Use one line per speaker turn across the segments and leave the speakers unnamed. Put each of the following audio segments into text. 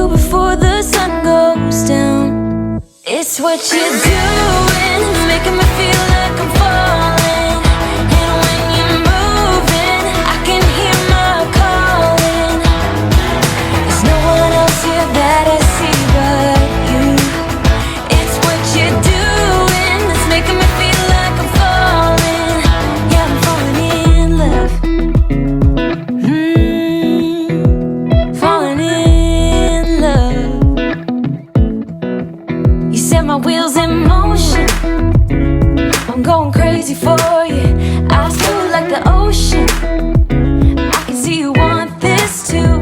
you before the sun goes down. It's what you're doing, making me feel like I'm falling. And when you're moving, I can hear my calling. There's no one else here that I see but you. It's what you're doing that's making me feel like I'm falling. Yeah, I'm falling in love. Falling in love. You set my wheels in motion. I'm going crazy for you. Eyes blue like the ocean. I can see you want this too.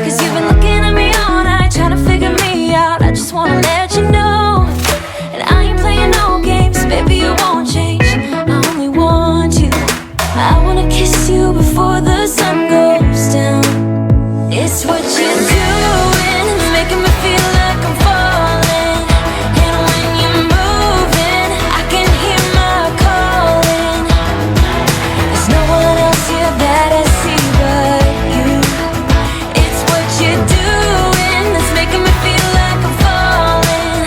Cause you've been looking at me all night, trying to figure me out. I just wanna let you know. And I ain't playing no games, baby, you won't change. I only want you. I wanna kiss you before the sun goes down. It's what you're doing, making me feel like I'm falling. And when you're moving, I can hear my calling. There's no one else here that I see but you. It's what you're doing that's making me feel like I'm falling.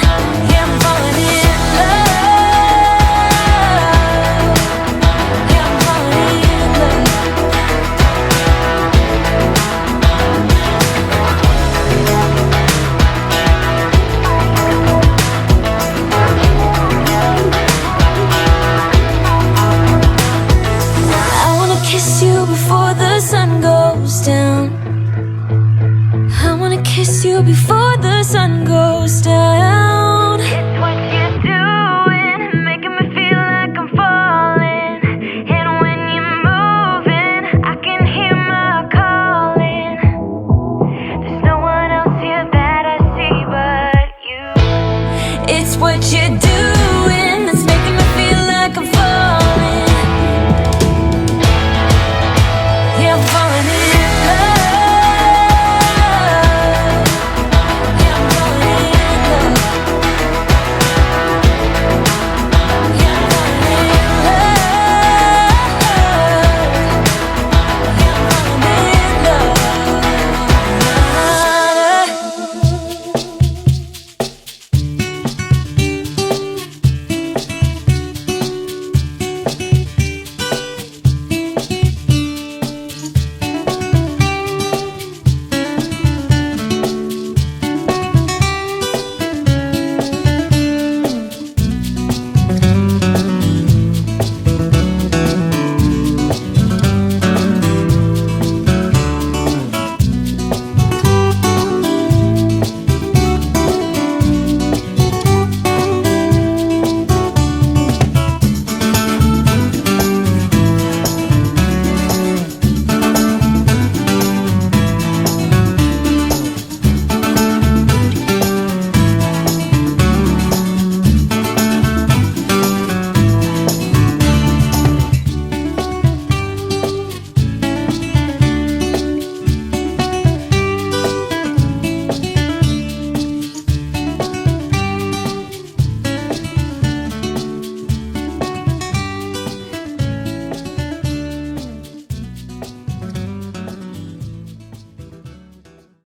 Yeah, I'm falling in love. Yeah, I'm falling in love. I wanna kiss you before the sun goes down. I wanna kiss you before the sun goes down. It's what you're doing, making me feel like I'm falling. And when you're moving, I can hear my calling. There's no one else here that I see but you. It's what you're